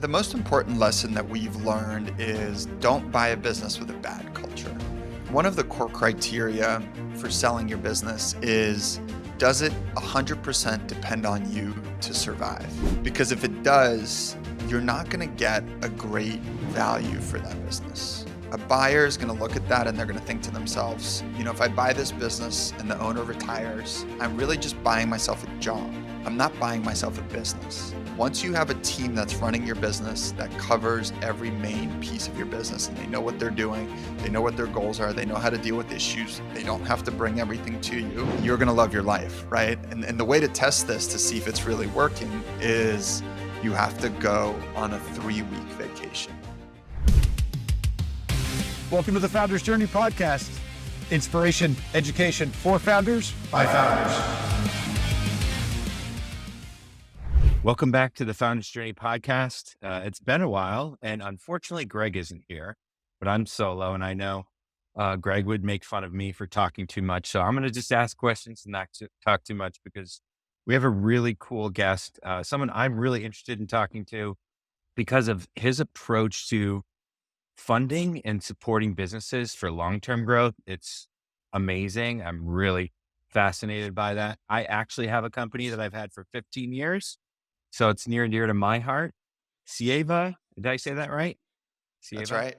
The most important lesson that we've learned is don't buy a business with a bad culture. One of the core criteria for selling your business is, does it 100% depend on you to survive? Because if it does, you're not going to get a great value for that business. A buyer is going to look at that and they're going to think to themselves, if I buy this business and the owner retires, I'm really just buying myself a job. I'm not buying myself a business. Once you have a team that's running your business, that covers every main piece of your business, and they know what they're doing, they know what their goals are, they know how to deal with issues, they don't have to bring everything to you, you're going to love your life, right? And the way to test this to see if it's really working is you have to go on a 3-week vacation. Welcome to the Founders Journey podcast. Inspiration, education for founders by founders. Welcome back to the Founders Journey podcast. It's been a while, and unfortunately, Greg isn't here, but I'm solo, and I know Greg would make fun of me for talking too much. So I'm going to just ask questions and not talk too much because we have a really cool guest, someone I'm really interested in talking to because of his approach to funding and supporting businesses for long-term growth. It's amazing. I'm really fascinated by that. I actually have a company that I've had for 15 years. So it's near and dear to my heart. Sieva, did I say that right? Sieva? That's right.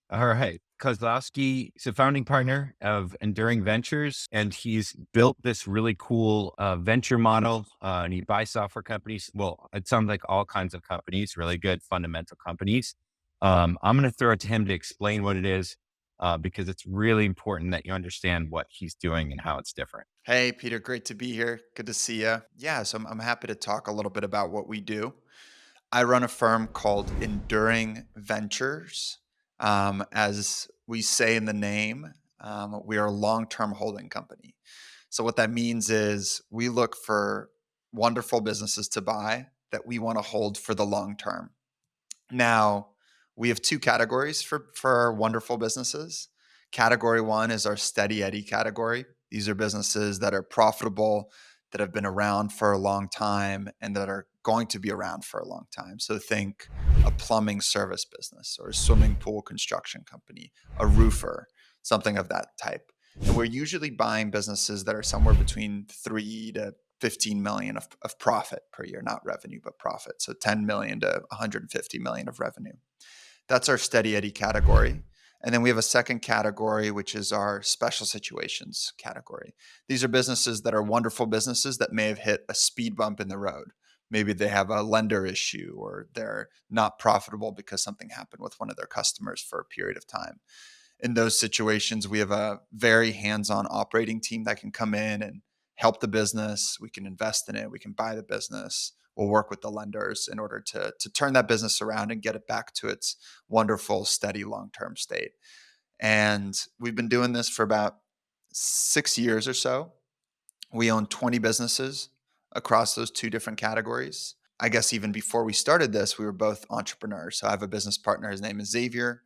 All right. Kozlowski is a founding partner of Enduring Ventures, and he's built this really cool venture model, and he buys software companies. Well, it sounds like all kinds of companies, really good fundamental companies. I'm going to throw it to him to explain what it is, because it's really important that you understand what he's doing and how it's different. Hey, Peter, great to be here. Good to see you. Yeah, so I'm happy to talk a little bit about what we do. I run a firm called Enduring Ventures. As we say in the name, we are a long-term holding company. So what that means is we look for wonderful businesses to buy that we want to hold for the long term. Now, we have 2 categories for our wonderful businesses. Category 1 is our steady Eddie category. These are businesses that are profitable, that have been around for a long time, and that are going to be around for a long time. So think a plumbing service business or a swimming pool construction company, a roofer, something of that type. And we're usually buying businesses that are somewhere between 3 to 15 million of profit per year, not revenue, but profit. So 10 million to 150 million of revenue. That's our steady Eddie category. And then we have a second category, which is our special situations category. These are businesses that are wonderful businesses that may have hit a speed bump in the road. Maybe they have a lender issue or they're not profitable because something happened with one of their customers for a period of time. In those situations, we have a very hands-on operating team that can come in and help the business. We can invest in it. We can buy the business. We'll work with the lenders in order to turn that business around and get it back to its wonderful, steady, long-term state. And we've been doing this for about 6 years or so. We own 20 businesses across those 2 different categories. I guess even before we started this, we were both entrepreneurs. So I have a business partner. His name is Xavier.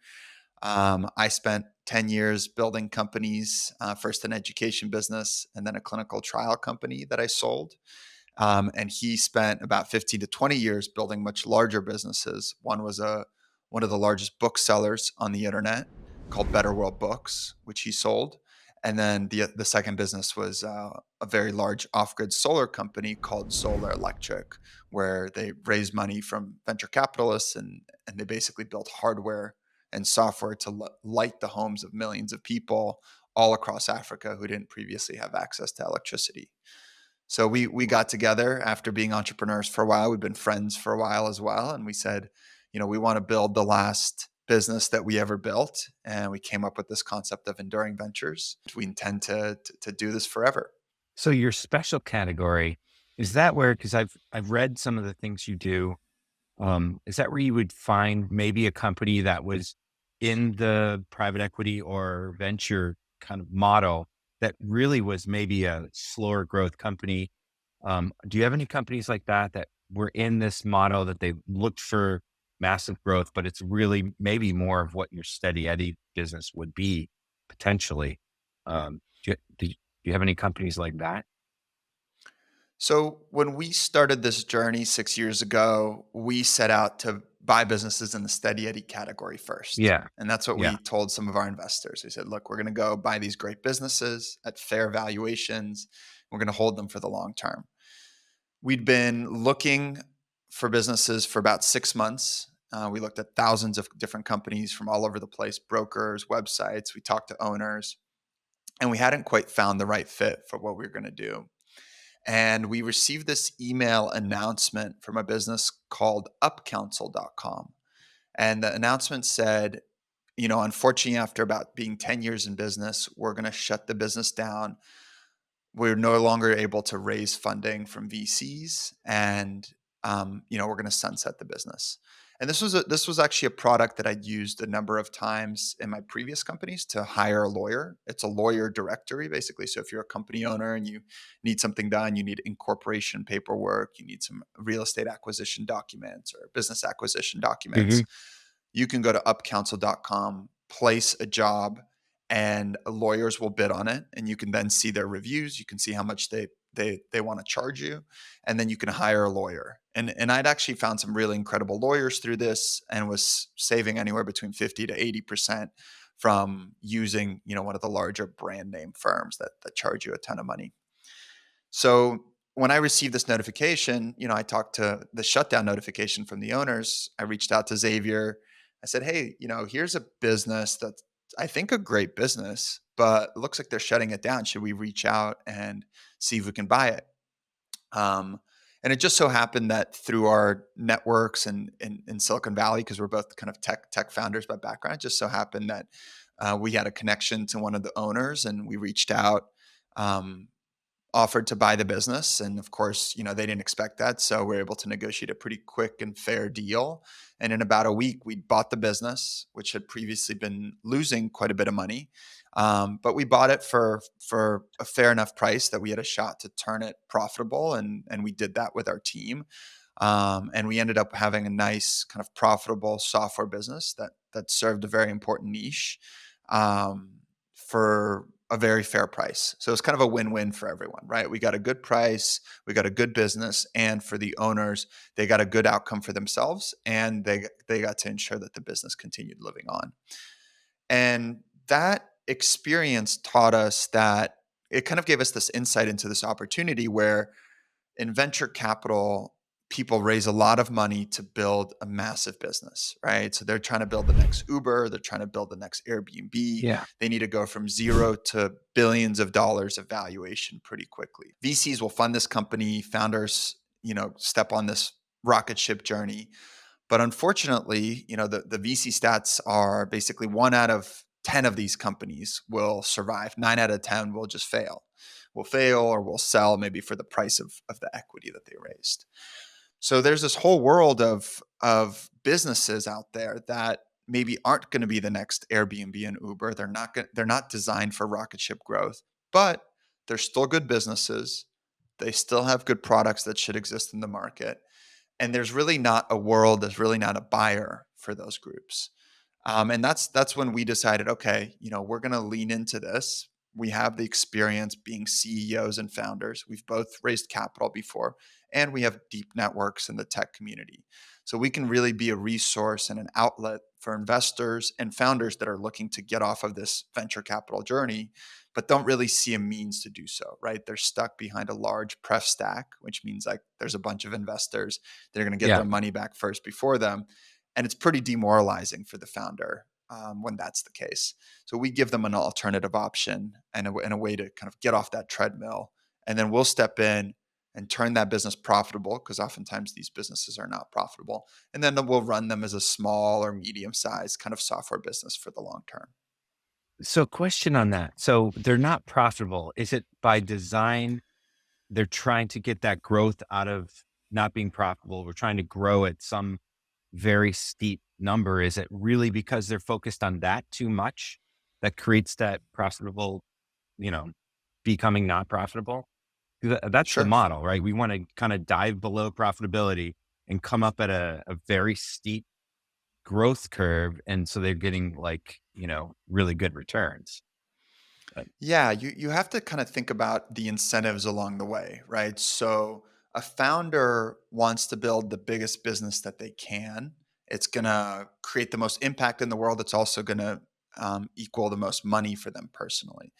I spent 10 years building companies, first an education business and then a clinical trial company that I sold. And he spent about 15 to 20 years building much larger businesses. One was one of the largest booksellers on the internet called Better World Books, which he sold. And then the second business was a very large off-grid solar company called Solar Electric, where they raised money from venture capitalists and they basically built hardware and software to light the homes of millions of people all across Africa who didn't previously have access to electricity. So we got together after being entrepreneurs for a while. We've been friends for a while as well. And we said, we want to build the last business that we ever built. And we came up with this concept of Enduring Ventures. We intend to do this forever. So your special category, is that where, because I've read some of the things you do, is that where you would find maybe a company that was in the private equity or venture kind of model that really was maybe a slower growth company? Do you have any companies like that were in this model that they looked for massive growth, but it's really maybe more of what your steady Eddie business would be potentially? Do you have any companies like that? So when we started this journey 6 years ago, we set out to buy businesses in the steady Eddie category first. Yeah. And that's what we Yeah. told some of our investors. We said, look, we're going to go buy these great businesses at fair valuations. We're going to hold them for the long term. We'd been looking for businesses for about 6 months. We looked at thousands of different companies from all over the place, brokers, websites. We talked to owners, and we hadn't quite found the right fit for what we were going to do. And we received this email announcement from a business called Upcounsel.com. And the announcement said, unfortunately, after about being 10 years in business, we're going to shut the business down. We're no longer able to raise funding from VCs, and we're going to sunset the business. And this was actually a product that I'd used a number of times in my previous companies to hire a lawyer. It's a lawyer directory, basically. So if you're a company owner and you need something done, you need incorporation paperwork, you need some real estate acquisition documents or business acquisition documents, Hmm. you can go to upcounsel.com, place a job, and lawyers will bid on it, and you can then see their reviews. You can see how much they want to charge you, and then you can hire a lawyer. And I'd actually found some really incredible lawyers through this, and was saving anywhere between 50 to 80% from using one of the larger brand name firms that charge you a ton of money. So when I received this notification, I talked to the shutdown notification from the owners. I reached out to Xavier. I said, hey, here's a business that's, I think, a great business, but it looks like they're shutting it down. Should we reach out and see if we can buy it? Um, and it just so happened that through our networks and in Silicon Valley, because we're both kind of tech founders by background, it just so happened that we had a connection to one of the owners, and we reached out. Um, Offered to buy the business. And of course, they didn't expect that. So we are able to negotiate a pretty quick and fair deal. And in about a week, we bought the business, which had previously been losing quite a bit of money. But we bought it for a fair enough price that we had a shot to turn it profitable. And we did that with our team. And we ended up having a nice kind of profitable software business that served a very important niche, for a very fair price. So it's kind of a win-win for everyone, right? We got a good price, we got a good business, and for the owners, they got a good outcome for themselves, and they got to ensure that the business continued living on. And that experience taught us that it kind of gave us this insight into this opportunity where in venture capital, people raise a lot of money to build a massive business, right? So they're trying to build the next Uber, they're trying to build the next Airbnb. Yeah. They need to go from zero to billions of dollars of valuation pretty quickly. VCs will fund this company, founders, step on this rocket ship journey. But unfortunately, the VC stats are basically 1 out of 10 of these companies will survive. 9 out of 10 will just fail. Will fail or will sell maybe for the price of the equity that they raised. So there's this whole world of businesses out there that maybe aren't going to be the next Airbnb and Uber. They're not designed for rocket ship growth, but they're still good businesses. They still have good products that should exist in the market. And there's really not a world, there's really not a buyer for those groups. And that's when we decided, okay, we're going to lean into this. We have the experience being CEOs and founders. We've both raised capital before, and we have deep networks in the tech community. So we can really be a resource and an outlet for investors and founders that are looking to get off of this venture capital journey, but don't really see a means to do so, right? They're stuck behind a large pref stack, which means like there's a bunch of investors. They're going to get Yeah. their money back first before them. And it's pretty demoralizing for the founder when that's the case. So we give them an alternative option and a way to kind of get off that treadmill. And then we'll step in and turn that business profitable, because oftentimes these businesses are not profitable. And then we'll run them as a small or medium sized kind of software business for the long term. So question on that. So they're not profitable. Is it by design? They're trying to get that growth out of not being profitable. We're trying to grow at some very steep number. Is it really because they're focused on that too much that creates that profitable, you know, becoming not profitable? 'Cause that's the Sure. model, right? We want to kind of dive below profitability and come up at a very steep growth curve. And so they're getting like, really good returns. But Yeah, you have to kind of think about the incentives along the way, right? So a founder wants to build the biggest business that they can, It's going to create the most impact in the world. It's also going to equal the most money for them personally.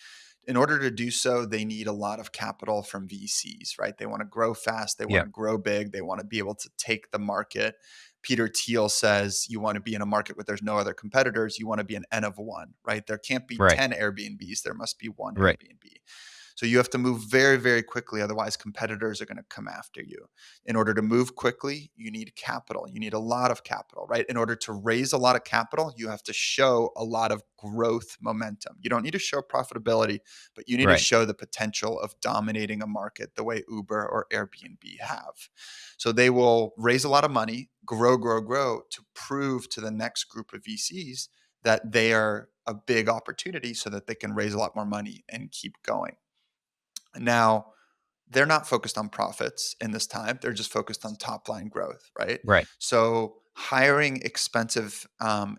In order to do so, they need a lot of capital from VCs, right? They want to grow fast, they want to Yep. grow big, they want to be able to take the market. Peter Thiel says you want to be in a market where there's no other competitors, you want to be an N of one, right? There can't be Right. 10 Airbnbs, there must be one Right. Airbnb. So you have to move very, very quickly. Otherwise, competitors are going to come after you. In order to move quickly, you need capital. You need a lot of capital, right? In order to raise a lot of capital, you have to show a lot of growth momentum. You don't need to show profitability, but you need to Right. show the potential of dominating a market the way Uber or Airbnb have. So they will raise a lot of money, grow, grow, grow to prove to the next group of VCs that they are a big opportunity so that they can raise a lot more money and keep going. Now, they're not focused on profits in this time. They're just focused on top line growth, right? Right. So hiring expensive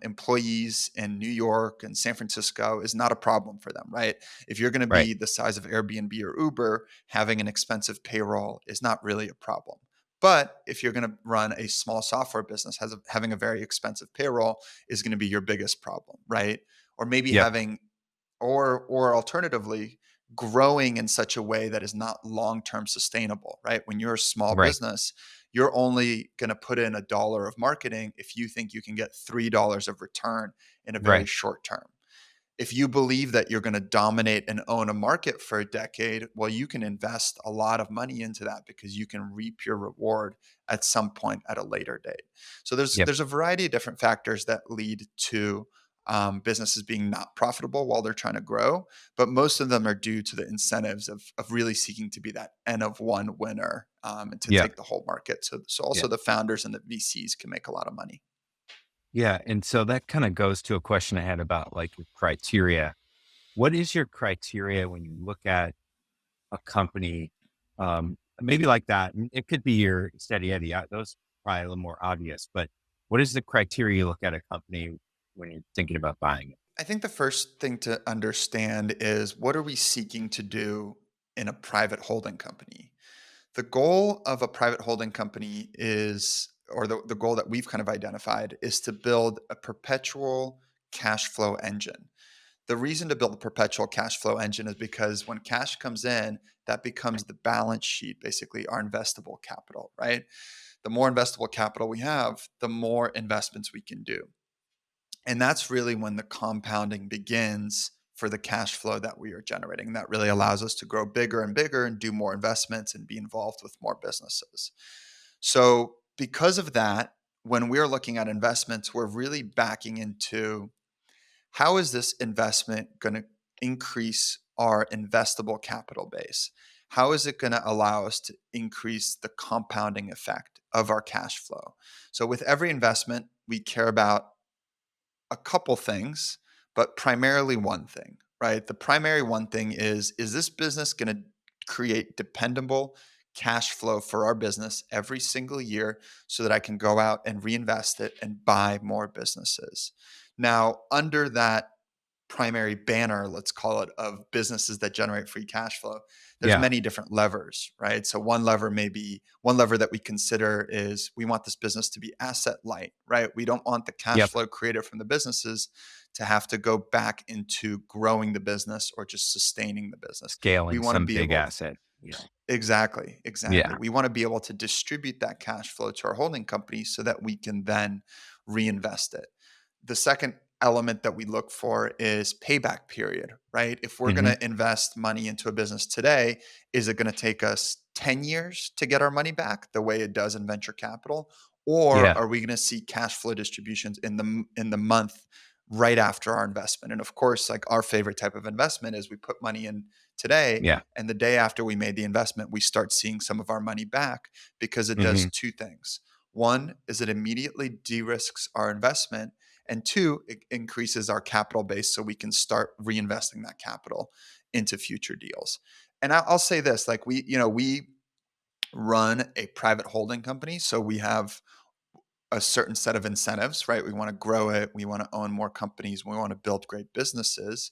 employees in New York and San Francisco is not a problem for them, right? If you're going to Right. be the size of Airbnb or Uber, having an expensive payroll is not really a problem. But if you're going to run a small software business, having a very expensive payroll is going to be your biggest problem, right? Or maybe Yep. having or alternatively, growing in such a way that is not long-term sustainable, right? When you're a small Right. business, you're only going to put in a dollar of marketing if you think you can get $3 of return in a very Right. short term. If you believe that you're going to dominate and own a market for a decade, well, you can invest a lot of money into that because you can reap your reward at some point at a later date. So Yep. there's a variety of different factors that lead to businesses being not profitable while they're trying to grow, but most of them are due to the incentives of really seeking to be that N of one winner and to Yep. take the whole market. So also Yep. the founders and the VCs can make a lot of money. Yeah. And so that kind of goes to a question I had about like your criteria. What is your criteria when you look at a company, maybe like that? And it could be your steady Eddie. Those are probably a little more obvious, but what is the criteria you look at a company when you're thinking about buying it? I think the first thing to understand is what are we seeking to do in a private holding company? The goal of a private holding company is, or the goal that we've kind of identified, is to build a perpetual cash flow engine. The reason to build a perpetual cash flow engine is because when cash comes in, that becomes the balance sheet, basically our investable capital, right? The more investable capital we have, the more investments we can do. And that's really when the compounding begins for the cash flow that we are generating. That really allows us to grow bigger and bigger and do more investments and be involved with more businesses. So, because of that, when we're looking at investments, we're really backing into how is this investment going to increase our investable capital base? How is it going to allow us to increase the compounding effect of our cash flow? So, with every investment, we care about a couple things, but primarily one thing, right? The primary one thing is this business going to create dependable cash flow for our business every single year so that I can go out and reinvest it and buy more businesses? Now, under that primary banner, let's call it, of businesses that generate free cash flow, there's Yeah. many different levers, right? So one lever that we consider is we want this business to be asset light, right? We don't want the cash Yep. flow created from the businesses to have to go back into growing the business or just sustaining the business. We Scaling want to some be big able asset. Yeah. Exactly, exactly. Yeah. We want to be able to distribute that cash flow to our holding company so that we can then reinvest it. The second element that we look for is payback period, right? If we're going Hmm. to invest money into a business today, is it going to take us 10 years to get our money back the way it does in venture capital? Or Yeah. are we going to see cash flow distributions in the month right after our investment? And of course, like our favorite type of investment is we put money in today, Yeah. and the day after we made the investment, we start seeing some of our money back because it does Hmm. two things. One is it immediately de-risks our investment. And two, it increases our capital base so we can start reinvesting that capital into future deals. And I'll say this, like we run a private holding company. So we have a certain set of incentives, right? We want to grow it. We want to own more companies. We want to build great businesses.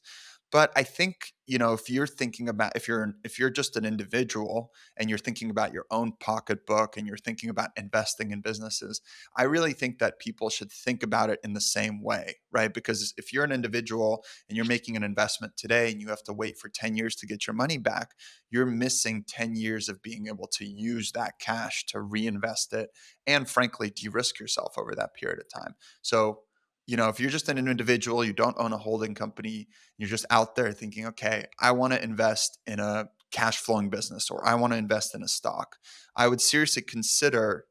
But I think, if you're thinking about if you're just an individual and you're thinking about your own pocketbook and you're thinking about investing in businesses, I really think that people should think about it in the same way, right? Because if you're an individual and you're making an investment today and you have to wait for 10 years to get your money back, you're missing 10 years of being able to use that cash to reinvest it and frankly de-risk yourself over that period of time. So, if you're just an individual, you don't own a holding company, you're just out there thinking, okay, I want to invest in a cash flowing business or I want to invest in a stock. I would seriously consider,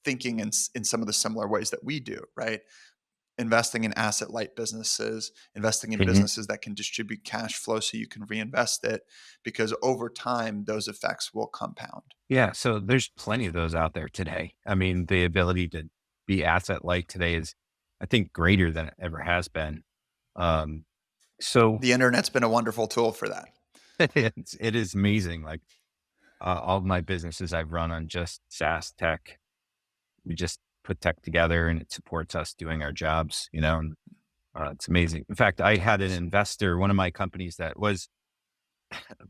thinking in some of the similar ways that we do, right? Investing in asset light businesses, investing in Mhm. businesses that can distribute cash flow so you can reinvest it because over time, those effects will compound. Yeah, so there's plenty of those out there today. I mean, the ability to be asset light today is, I think, greater than it ever has been. Um, so The internet's been a wonderful tool for that. it is amazing. Like all of my businesses I've run on just SaaS tech. We just put tech together and it supports us doing our jobs, and it's amazing. In fact, I had an Nice. investor, one of my companies that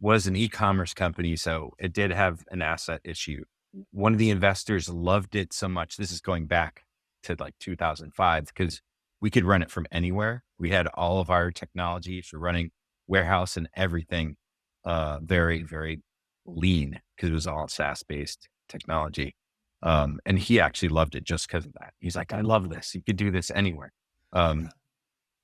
was an e-commerce company, so it did have an asset issue. One of the investors loved it so much. This is going back to like 2005 because we could run it from anywhere. We had all of our technology for running warehouse and everything, very, very lean because it was all SaaS based technology. And he actually loved it just because of that. He's like, I love this. You could do this anywhere. Um,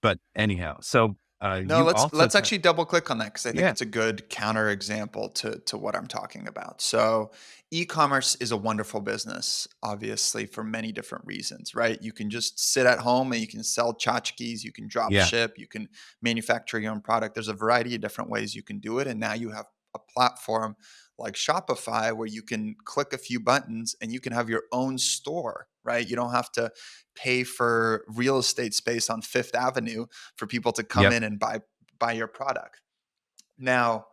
but anyhow, so No, you let's also, let's actually double click on that because I think yeah, it's a good counter example to what I'm talking about. So, e-commerce is a wonderful business, obviously for many different reasons, right? You can just sit at home and you can sell tchotchkes, you can drop yeah, ship, you can manufacture your own product. There's a variety of different ways you can do it, and now you have a platform like Shopify where you can click a few buttons and you can have your own store, right? You don't have to pay for real estate space on Fifth Avenue for people to come yep, in and buy your product. Now,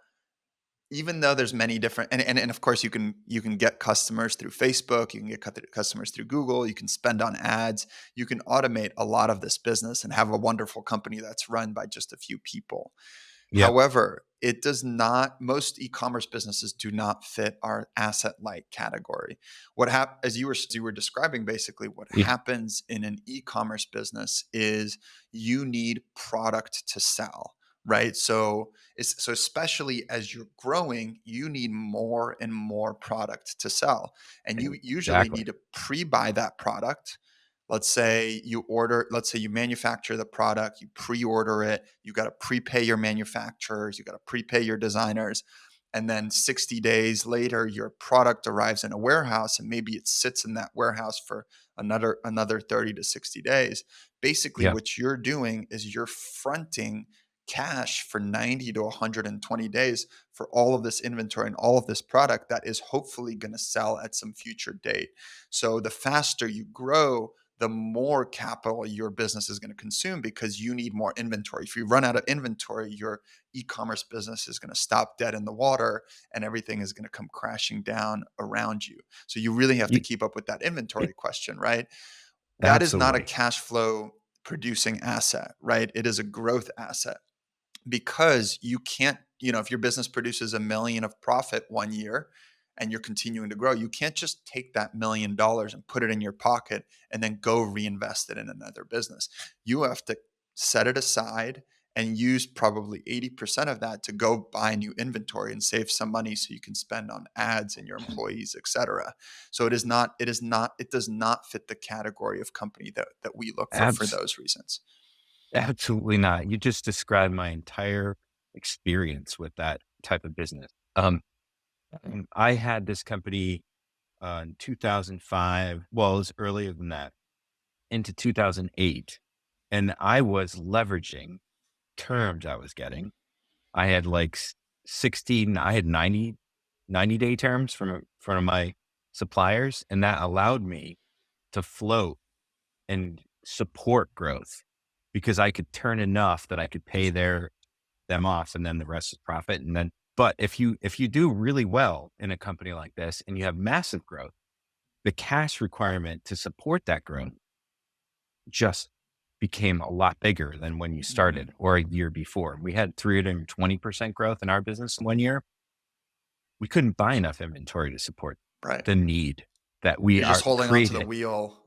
even though there's many different and of course you can get customers through Facebook, you can get customers through Google, you can spend on ads, you can automate a lot of this business and have a wonderful company that's run by just a few people. yep. However, it does not most e-commerce businesses do not fit our asset light category. As you were describing basically what Yeah. happens in an e-commerce business is you need product to sell, right? So especially as you're growing, you need more and more product to sell. And you usually Exactly. need to pre-buy that product. Let's say you manufacture the product, you pre-order it, you got to prepay your manufacturers, you got to prepay your designers, and then 60 days later your product arrives in a warehouse and maybe it sits in that warehouse for another 30 to 60 days. Basically Yeah. what you're doing is you're fronting cash for 90 to 120 days for all of this inventory and all of this product that is hopefully going to sell at some future date. So the faster you grow, the more capital your business is going to consume because you need more inventory. If you run out of inventory, your e-commerce business is going to stop dead in the water and everything is going to come crashing down around you. So you really have to You, keep up with that inventory question, right? That is not a absolutely. cash flow producing asset, right? It is a growth asset because you can't, if your business produces 1 million of profit one year and you're continuing to grow, you can't just take that $1 million and put it in your pocket and then go reinvest it in another business. You have to set it aside and use probably 80% of that to go buy new inventory and save some money so you can spend on ads and your employees, etc. So it does not fit the category of company that we look for Abs- those reasons. Absolutely not. You just described my entire experience with that type of business. I had this company in 2005. Well, it was earlier than that, into 2008. And I was leveraging terms I was getting. I had like 16, I had 90-day terms from front of my suppliers. And that allowed me to float and support growth because I could turn enough that I could pay them off and then the rest is profit. And then, but if you do really well in a company like this and you have massive growth, the cash requirement to support that growth just became a lot bigger than when you Mhm. started or a year before. We had 320% growth in our business in 1 year. We couldn't buy enough inventory to support Right. the need that we You're just are holding onto the created. wheel,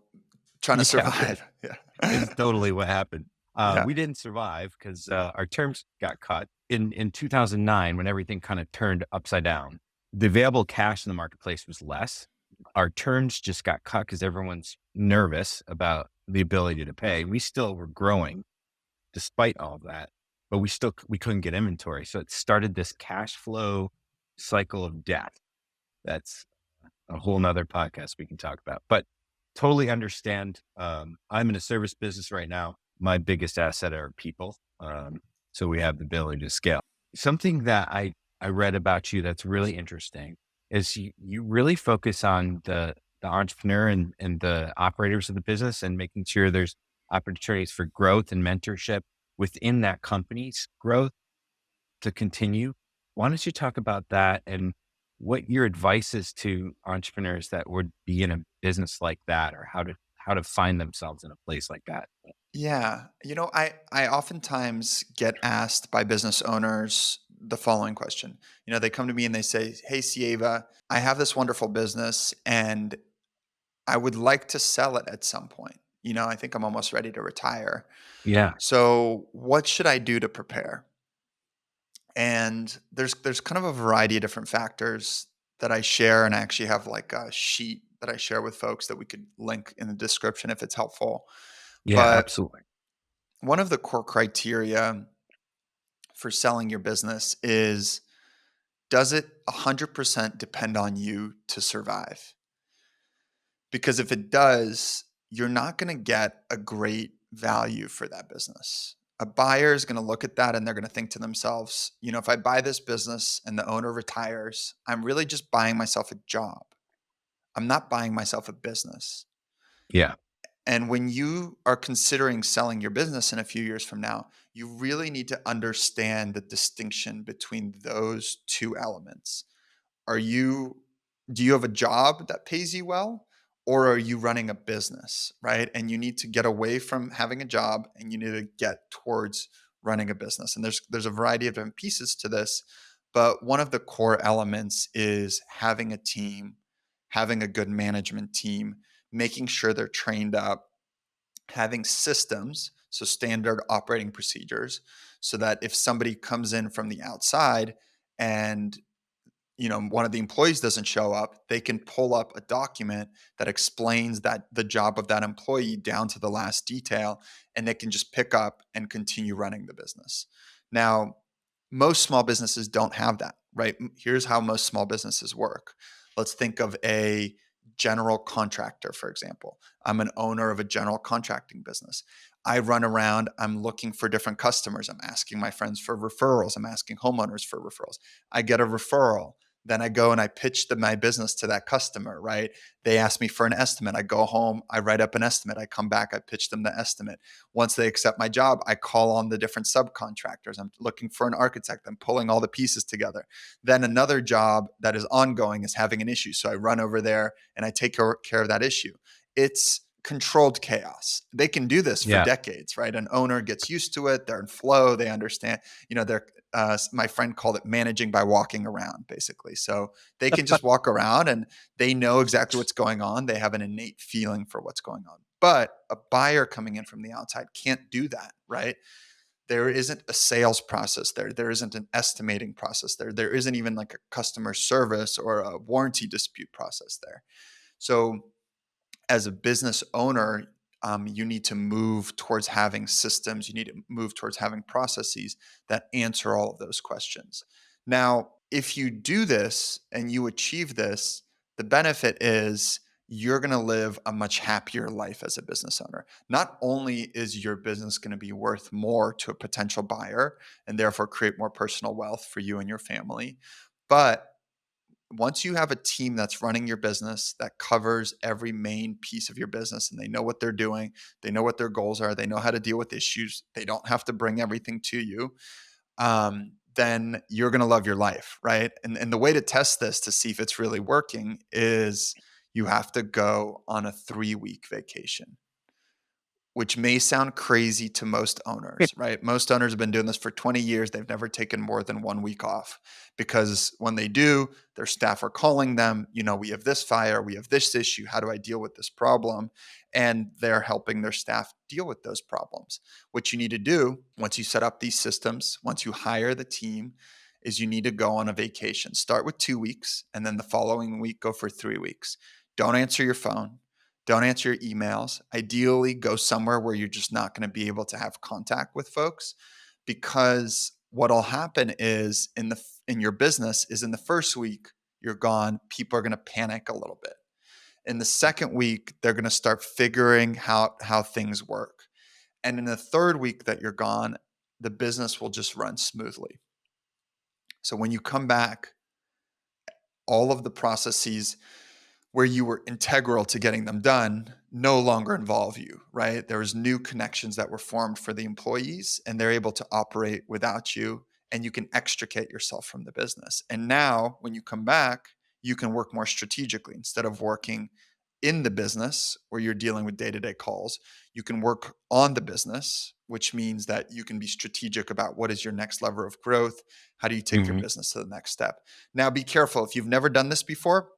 trying to Yeah, survive. Yeah. it's totally what happened. Yeah. We didn't survive because our terms got cut in 2009 when everything kind of turned upside down. The available cash in the marketplace was less. Our terms just got cut because everyone's nervous about the ability to pay. We still were growing despite all of that, but we couldn't get inventory. So it started this cash flow cycle of death. That's a whole nother podcast we can talk about, but totally understand. I'm in a service business right now. My biggest asset are people. So we have the ability to scale. Something that I read about you that's really interesting is you really focus on the entrepreneur and the operators of the business and making sure there's opportunities for growth and mentorship within that company's growth to continue. Why don't you talk about that and what your advice is to entrepreneurs that would be in a business like that, or how to find themselves in a place like that? Yeah. I oftentimes get asked by business owners the following question. They come to me and they say, "Hey, Sieva, I have this wonderful business and I would like to sell it at some point. I think I'm almost ready to retire. Yeah. So, what should I do to prepare?" And there's kind of a variety of different factors that I share, and I actually have like a sheet that I share with folks that we could link in the description if it's helpful. Yeah, But absolutely. one of the core criteria for selling your business is, does it 100% depend on you to survive? Because if it does, you're not going to get a great value for that business. A buyer is going to look at that and they're going to think to themselves, if I buy this business and the owner retires, I'm really just buying myself a job. I'm not buying myself a business. Yeah. And when you are considering selling your business in a few years from now, you really need to understand the distinction between those two elements. Are you Do you have a job that pays you well, or are you running a business, right? And you need to get away from having a job and you need to get towards running a business. And there's a variety of different pieces to this, but one of the core elements is having a team, having a good management team, making sure they're trained up, having systems, so standard operating procedures, so that if somebody comes in from the outside and one of the employees doesn't show up, they can pull up a document that explains that the job of that employee down to the last detail, and they can just pick up and continue running the business. Now, most small businesses don't have that, right? Here's how most small businesses work. Let's think of a general contractor, for example. I'm an owner of a general contracting business. I run around, I'm looking for different customers. I'm asking my friends for referrals. I'm asking homeowners for referrals. I get a referral. Then I go and I pitch my business to that customer, right? They ask me for an estimate. I go home, I write up an estimate. I come back, I pitch them the estimate. Once they accept my job, I call on the different subcontractors. I'm looking for an architect. I'm pulling all the pieces together. Then another job that is ongoing is having an issue. So I run over there and I take care of that issue. It's controlled chaos. They can do this for Yeah. decades, right? An owner gets used to it. They're in flow. They understand, they're my friend called it managing by walking around, basically. So they can just walk around and they know exactly what's going on. They have an innate feeling for what's going on. But a buyer coming in from the outside can't do that, right? There isn't a sales process there. There isn't an estimating process there. There isn't even like a customer service or a warranty dispute process there. So as a business owner, you need to move towards having systems. You need to move towards having processes that answer all of those questions. Now, if you do this and you achieve this, the benefit is you're going to live a much happier life as a business owner. Not only is your business going to be worth more to a potential buyer and therefore create more personal wealth for you and your family, but once you have a team that's running your business that covers every main piece of your business and they know what they're doing, they know what their goals are, they know how to deal with issues, they don't have to bring everything to you, then you're going to love your life, right? And the way to test this to see if it's really working is you have to go on a 3-week vacation. which may sound crazy to most owners, right? Most owners have been doing this for 20 years. They've never taken more than 1 week off because when they do, their staff are calling them, we have this fire, we have this issue. How do I deal with this problem? And they're helping their staff deal with those problems. What you need to do once you set up these systems, once you hire the team, is you need to go on a vacation. Start with 2 weeks, and then the following week, go for 3 weeks. Don't answer your phone. Don't answer your emails. Ideally, go somewhere where you're just not going to be able to have contact with folks, because what'll happen is in your business is in the first week you're gone, people are going to panic a little bit. In the second week, they're going to start figuring how things work. And in the third week that you're gone, the business will just run smoothly. So when you come back, all of the processes where you were integral to getting them done no longer involve you, right? There's new connections that were formed for the employees, and they're able to operate without you, and you can extricate yourself from the business. And now when you come back, you can work more strategically. Instead of working in the business where you're dealing with day-to-day calls, you can work on the business, which means that you can be strategic about what is your next lever of growth. How do you take your Mhm. business to the next step? Now, be careful. If you've never done this before,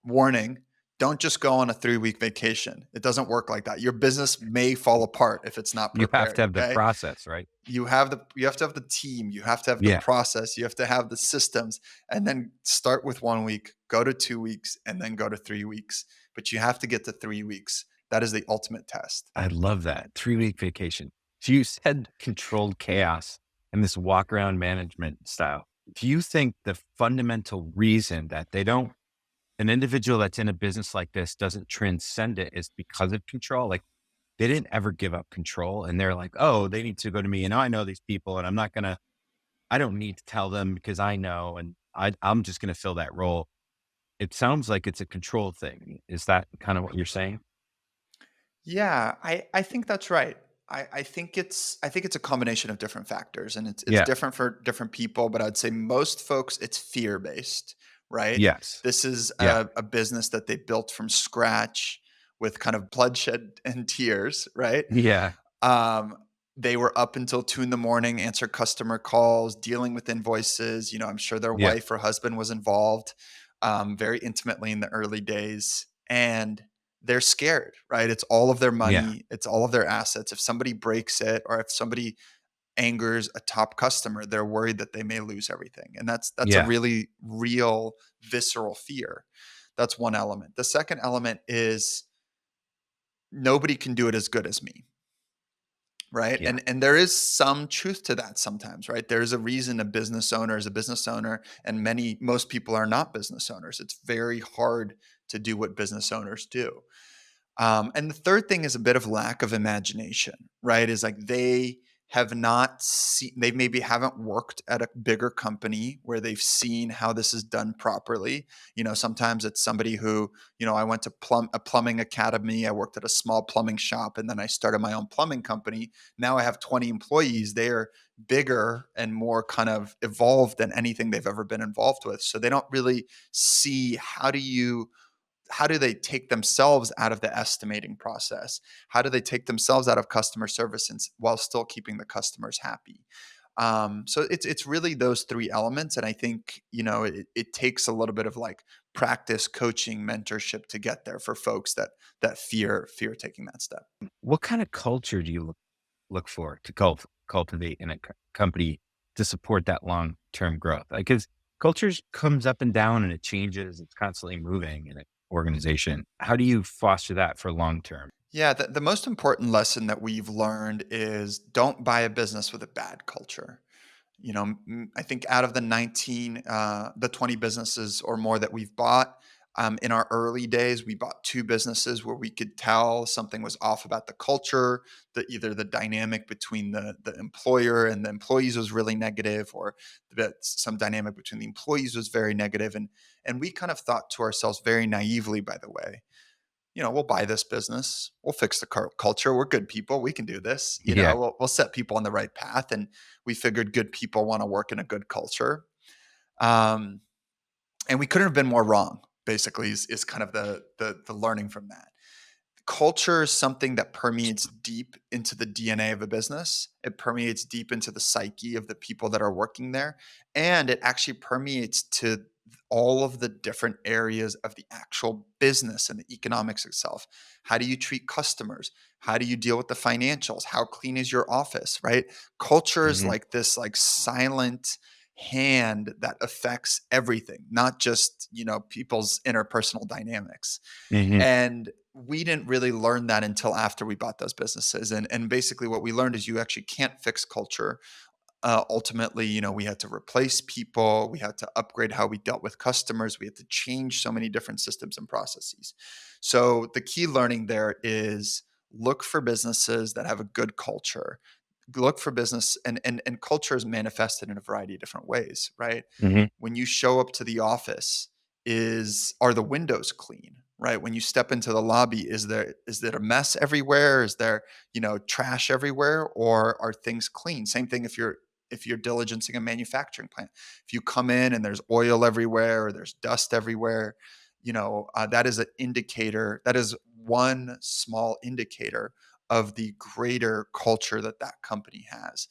warning, don't just go on a 3-week vacation. It doesn't work like that. Your business may fall apart if it's not You have prepared, to have the okay? process, right? You have to have the team, you have to have the Yeah, process, you have to have the systems, and then start with 1 week, go to 2 weeks, and then go to 3 weeks. But you have to get to 3 weeks. That is the ultimate test. I love that 3-week vacation. So you said controlled chaos and this walk around management style. Do you think the fundamental reason that an individual that's in a business like this doesn't transcend it is because of control? Like they didn't ever give up control and they're like, oh, they need to go to me. And I know these people and I don't need to tell them because I know, and I'm just going to fill that role. It sounds like it's a control thing. Is that kind of what you're saying? Yeah, I think that's right. I think it's a combination of different factors, and it's Yeah. different for different people. But I'd say most folks, it's fear based, right? Yes. This is Yeah. a business that they built from scratch with kind of bloodshed and tears, right? Yeah. Um, they were up until 2 in the morning, answer customer calls, dealing with invoices. I'm sure their Yeah. wife or husband was involved very intimately in the early days. And they're scared, right? It's all of their Yeah. money, it's all of their assets. If somebody breaks it or if somebody angers a top customer, they're worried that they may lose everything. And that's a Yeah. really real visceral fear. That's one element. The second element is nobody can do it as good as me. Right. Yeah. And there is some truth to that sometimes, right? There's a reason a business owner is a business owner, and most people are not business owners. It's very hard to do what business owners do. And the third thing is a bit of lack of imagination, right? Is like they have not seen, they maybe haven't worked at a bigger company where they've seen how this is done properly. Sometimes it's somebody who, I went to a plumbing academy, I worked at a small plumbing shop, and then I started my own plumbing company. Now I have 20 employees. They are bigger and more kind of evolved than anything they've ever been involved with. So they don't really see how do they take themselves out of the estimating process? How do they take themselves out of customer service while still keeping the customers happy? So it's really those three elements, and I think it takes a little bit of like practice, coaching, mentorship to get there for folks that fear taking that step. What kind of culture do you look for to cultivate in a company to support that long term growth? Like, because culture comes up and down and it changes. It's constantly moving in an organization. How do you foster that for long term? Yeah, the most important lesson that we've learned is don't buy a business with a bad culture. I think out of the 20 businesses or more that we've bought, in our early days, we bought two businesses where we could tell something was off about the culture, that either the dynamic between the employer and the employees was really negative, or that some dynamic between the employees was very negative. And we kind of thought to ourselves very naively, by the way, we'll buy this business. We'll fix the culture. We're good people. We can do this. Yeah. We'll set people on the right path. And we figured good people want to work in a good culture. Um, and we couldn't have been more wrong, basically, is kind of the learning from that. Culture is something that permeates deep into the DNA of a business. It permeates deep into the psyche of the people that are working there. And it actually permeates to all of the different areas of the actual business and the economics itself. How do you treat customers? How do you deal with the financials? How clean is your office, right? Culture is Hmm. like this like silent hand that affects everything, not just, people's interpersonal dynamics. Hmm. And we didn't really learn that until after we bought those businesses. And basically what we learned is you actually can't fix culture. Ultimately, we had to replace people, we had to upgrade how we dealt with customers, we had to change so many different systems and processes. So the key learning there is look for businesses that have a good culture. Look for business, and culture is manifested in a variety of different ways, right? Hmm. When you show up to the office, are the windows clean? Right. When you step into the lobby, is there a mess everywhere? Is there, trash everywhere, or are things clean? Same thing if you're diligencing a manufacturing plant. If you come in and there's oil everywhere or there's dust everywhere, that is an indicator. That is one small indicator of the greater culture that that company has.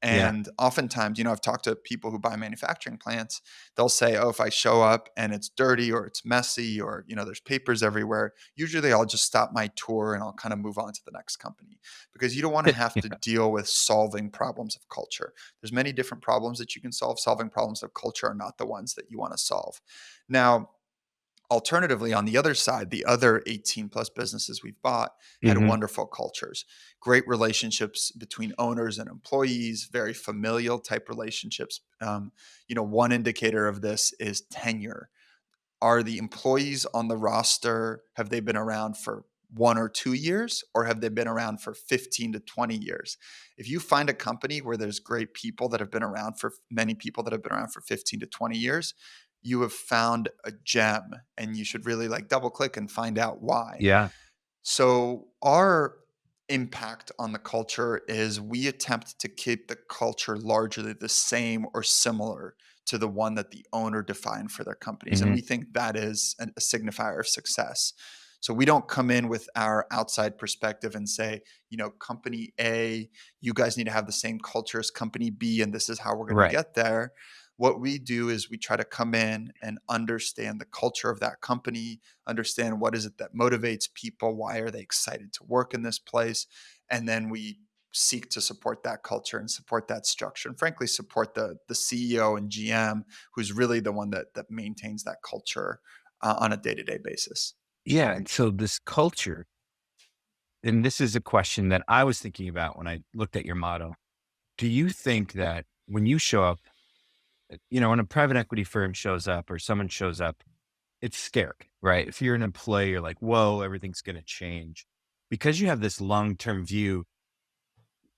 Yeah. And oftentimes, I've talked to people who buy manufacturing plants. They'll say, "Oh, if I show up and it's dirty or it's messy or there's papers everywhere, usually I'll just stop my tour and I'll kind of move on to the next company because you don't want to have to Yeah. deal with solving problems of culture. There's many different problems that you can solve. Solving problems of culture are not the ones that you want to solve. Now, alternatively, on the other side, the other 18 plus businesses we've bought had Hmm. wonderful cultures, great relationships between owners and employees, very familial type relationships. One indicator of this is tenure. Are the employees on the roster, have they been around for 1 or 2 years, or have they been around for 15 to 20 years? If you find a company where there's great people that have been around for many people that have been around for 15 to 20 years, you have found a gem, and you should really like double click and find out why. Yeah. So, our impact on the culture is we attempt to keep the culture largely the same or similar to the one that the owner defined for their companies. And Hmm. we think that is a signifier of success. So, we don't come in with our outside perspective and say, company A, you guys need to have the same culture as company B, and this is how we're going to Right. get there. What we do is we try to come in and understand the culture of that company, understand what is it that motivates people, why are they excited to work in this place, and then we seek to support that culture and support that structure, and frankly support the CEO and GM, who's really the one that maintains that culture on a day-to-day basis. Yeah. And so this culture, and this is a question that I was thinking about when I looked at your motto. Do you think that when you show up, when a private equity firm shows up or someone shows up, it's scary, right? If you're an employee, you're like, whoa, everything's going to change. Because you have this long term view,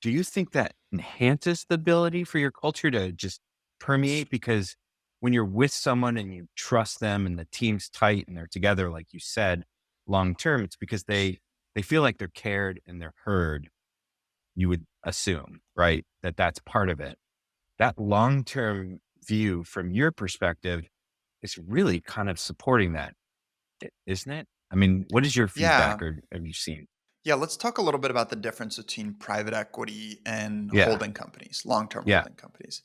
do you think that enhances the ability for your culture to just permeate? Because when you're with someone and you trust them and the team's tight and they're together, like you said, long term, it's because they feel like they're cared and they're heard. You would assume, right, that that's part of it. That long term view from your perspective is really kind of supporting that, isn't it? I mean, what is your Yeah. feedback or have you seen? Yeah, let's talk a little bit about the difference between private equity and Yeah. holding companies, long-term Yeah. holding companies.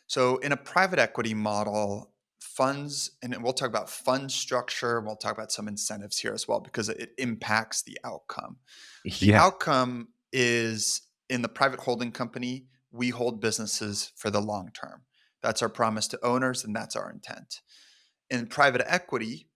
So, in a private equity model, funds, and we'll talk about fund structure, we'll talk about some incentives here as well because it impacts the outcome. The Yeah. outcome is in the private holding company, we hold businesses for the long term. That's our promise to owners, and that's our intent. In private equity,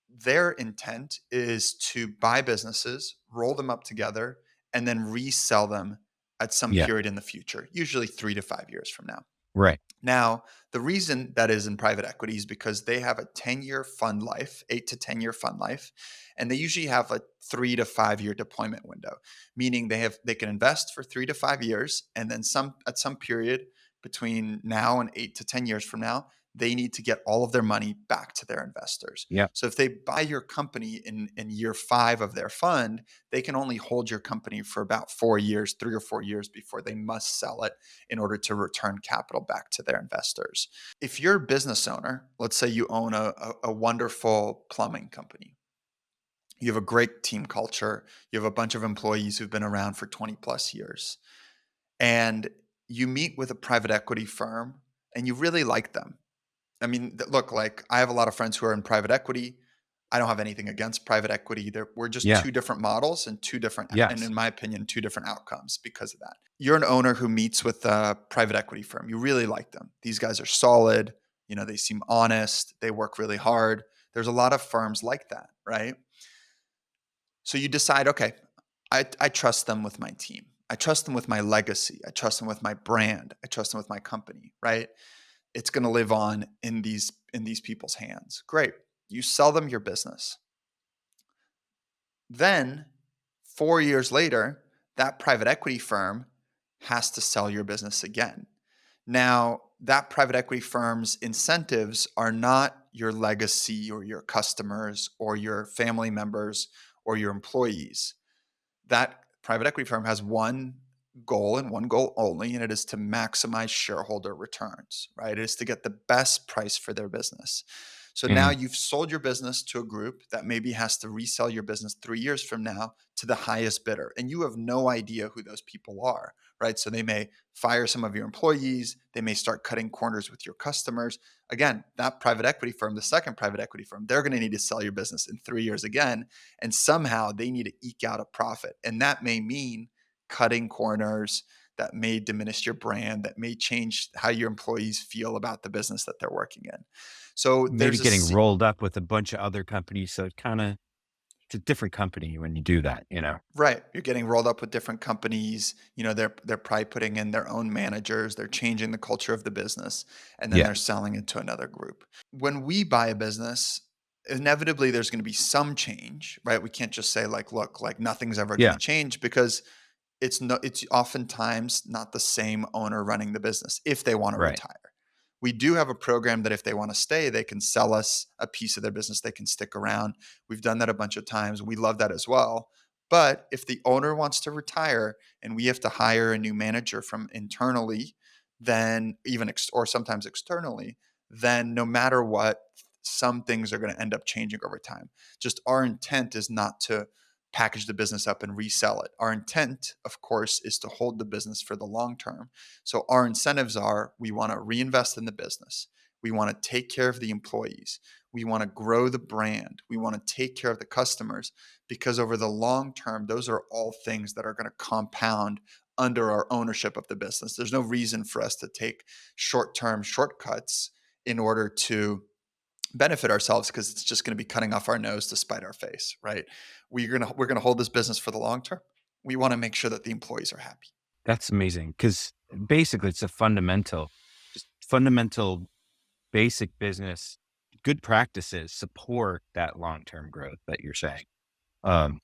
their intent is to buy businesses, roll them up together, and then resell them at some Yeah. period in the future, usually 3 to 5 years from now. Right. Now, the reason that is in private equity is because they have a 10-year fund life, 8 to 10 year fund life, and they usually have a 3 to 5 year deployment window, meaning they can invest for 3 to 5 years, and then at some period between now and 8 to 10 years from now, they need to get all of their money back to their investors. Yeah. So if they buy your company in year 5 of their fund, they can only hold your company for about 4 years, 3 or 4 years before they must sell it in order to return capital back to their investors. If you're a business owner, let's say you own a wonderful plumbing company, You have a great team culture. You have a bunch of employees who've been around for 20 plus years. And you meet with a private equity firm and you really like them. I mean, look, like I have a lot of friends who are in private equity. I don't have anything against private equity. We're just Yeah. two different models and two different, and Yes. in my opinion, two different outcomes because of that. You're an owner who meets with a private equity firm. You really like them. These guys are solid. They seem honest. They work really hard. There's a lot of firms like that, right? So you decide, okay, I trust them with my team. I trust them with my legacy. I trust them with my brand. I trust them with my company, right? It's going to live on in these people's hands. Great. You sell them your business. Then 4 years later, that private equity firm has to sell your business again. Now, that private equity firm's incentives are not your legacy or your customers or your family members or your employees. That private equity firm has one goal and one goal only, and it is to maximize shareholder returns, right? It is to get the best price for their business. So now Mm. you've sold your business to a group that maybe has to resell your business 3 years from now to the highest bidder. And you have no idea who those people are, right? So they may fire some of your employees, they may start cutting corners with your customers. Again, that private equity firm, the second private equity firm, they're going to need to sell your business in 3 years again. And somehow they need to eke out a profit. And that may mean cutting corners, that may diminish your brand, that may change how your employees feel about the business that they're working in. So Maybe there's a getting rolled up with a bunch of other companies. So it's a different company when you do that, you know? right. You're getting rolled up with different companies. They're probably putting in their own managers. They're changing the culture of the business, and then Yeah. they're selling it to another group. When we buy a business, inevitably there's going to be some change, right? We can't just say like, look, like nothing's ever going to Yeah. change because it's oftentimes not the same owner running the business if they want to Right. retire. We do have a program that if they want to stay, they can sell us a piece of their business. They can stick around. We've done that a bunch of times. We love that as well. But if the owner wants to retire and we have to hire a new manager from internally, then or sometimes externally, then no matter what, some things are going to end up changing over time. Just our intent is not to package the business up and resell it. Our intent, of course, is to hold the business for the long term. So our incentives are we want to reinvest in the business. We want to take care of the employees. We want to grow the brand. We want to take care of the customers because over the long term, those are all things that are going to compound under our ownership of the business. There's no reason for us to take short term shortcuts in order to benefit ourselves because it's just going to be cutting off our nose to spite our face, right? We're going to hold this business for the long term. We want to make sure that the employees are happy. That's amazing. Cause basically it's a just fundamental basic business, good practices support that long-term growth that you're saying. Um,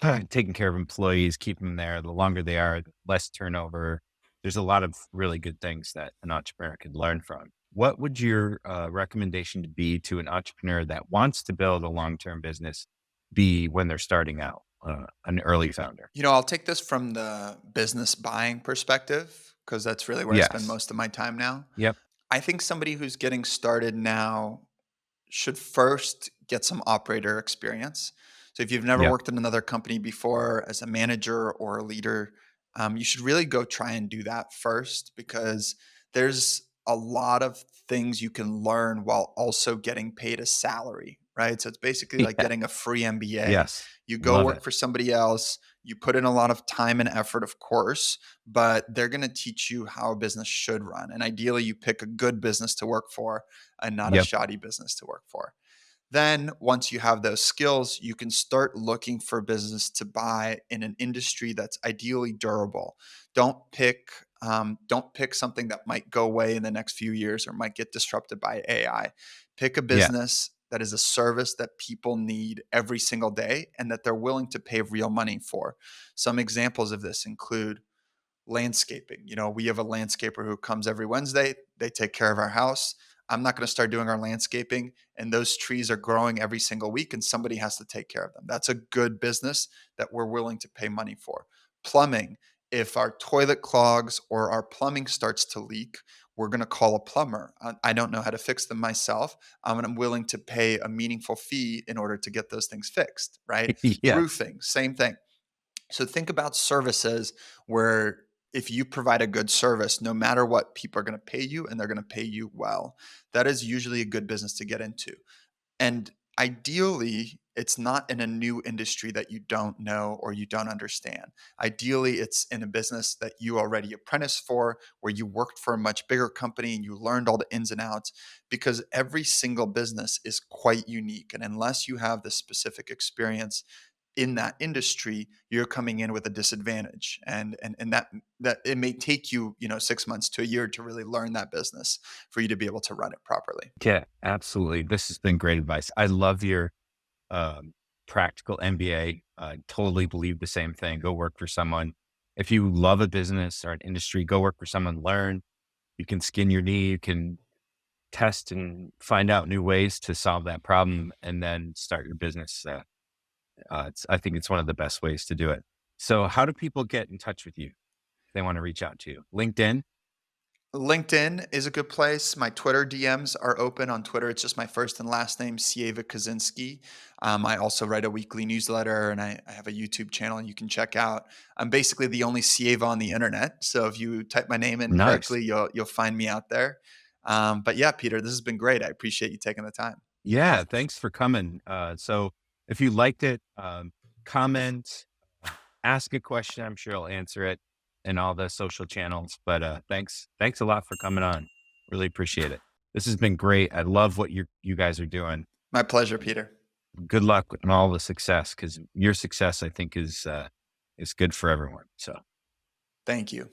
Taking care of employees, keeping them there. The longer they are, the less turnover. There's a lot of really good things that an entrepreneur could learn from. What would your recommendation to be to an entrepreneur that wants to build a long-term business be when they're starting out, an early founder? I'll take this from the business buying perspective because that's really where I spend Yes. most of my time now. Yep. I think somebody who's getting started now should first get some operator experience. So if you've never Yep. worked in another company before as a manager or a leader, you should really go try and do that first because there's a lot of things you can learn while also getting paid a salary, right? So it's basically like Yeah. getting a free MBA. Yes. You go Love work it. for somebody else, you put in a lot of time and effort, of course, but they're going to teach you how a business should run. And ideally, you pick a good business to work for and not a Yep. shoddy business to work for. Then, once you have those skills, you can start looking for business to buy in an industry that's ideally durable. Don't pick don't pick something that might go away in the next few years or might get disrupted by AI. Pick a Yeah. business that is a service that people need every single day and that they're willing to pay real money for. Some examples of this include landscaping. We have a landscaper who comes every Wednesday. They take care of our house. I'm not going to start doing our landscaping, and those trees are growing every single week, and somebody has to take care of them. That's a good business that we're willing to pay money for. Plumbing. If our toilet clogs or our plumbing starts to leak, we're going to call a plumber. I don't know how to fix them myself. And I'm willing to pay a meaningful fee in order to get those things fixed, right? Yeah. Roofing, same thing. So think about services where if you provide a good service, no matter what, people are going to pay you and they're going to pay you well. That is usually a good business to get into. And ideally, it's not in a new industry that you don't know or you don't understand. Ideally, it's in a business that you already apprenticed for, where you worked for a much bigger company and you learned all the ins and outs, because every single business is quite unique. And unless you have the specific experience in that industry, you're coming in with a disadvantage. And that it may take you, 6 months to a year to really learn that business for you to be able to run it properly. Yeah, absolutely. This has been great advice. I love your um, practical MBA. I totally believe the same thing. Go work for someone. If you love a business or an industry, go work for someone, learn. You can skin your knee, you can test and find out new ways to solve that problem and then start your business. I think it's one of the best ways to do it. So how do people get in touch with you if they want to reach out to you? LinkedIn? LinkedIn is a good place. My Twitter DMs are open. On Twitter, it's just my first and last name, Sieva Kosinski. I also write a weekly newsletter and I have a YouTube channel you can check out. I'm basically the only Sieva on the internet. So if you type my name in Nice. correctly, you'll find me out there. But yeah, Peter, this has been great. I appreciate you taking the time. Yeah, thanks for coming. So if you liked it, comment, ask a question. I'm sure I'll answer it in all the social channels. But thanks a lot for coming on. Really appreciate it. This has been great. I love what you guys are doing. My pleasure, Peter. Good luck and all the success because your success, I think, is good for everyone. So. Thank you.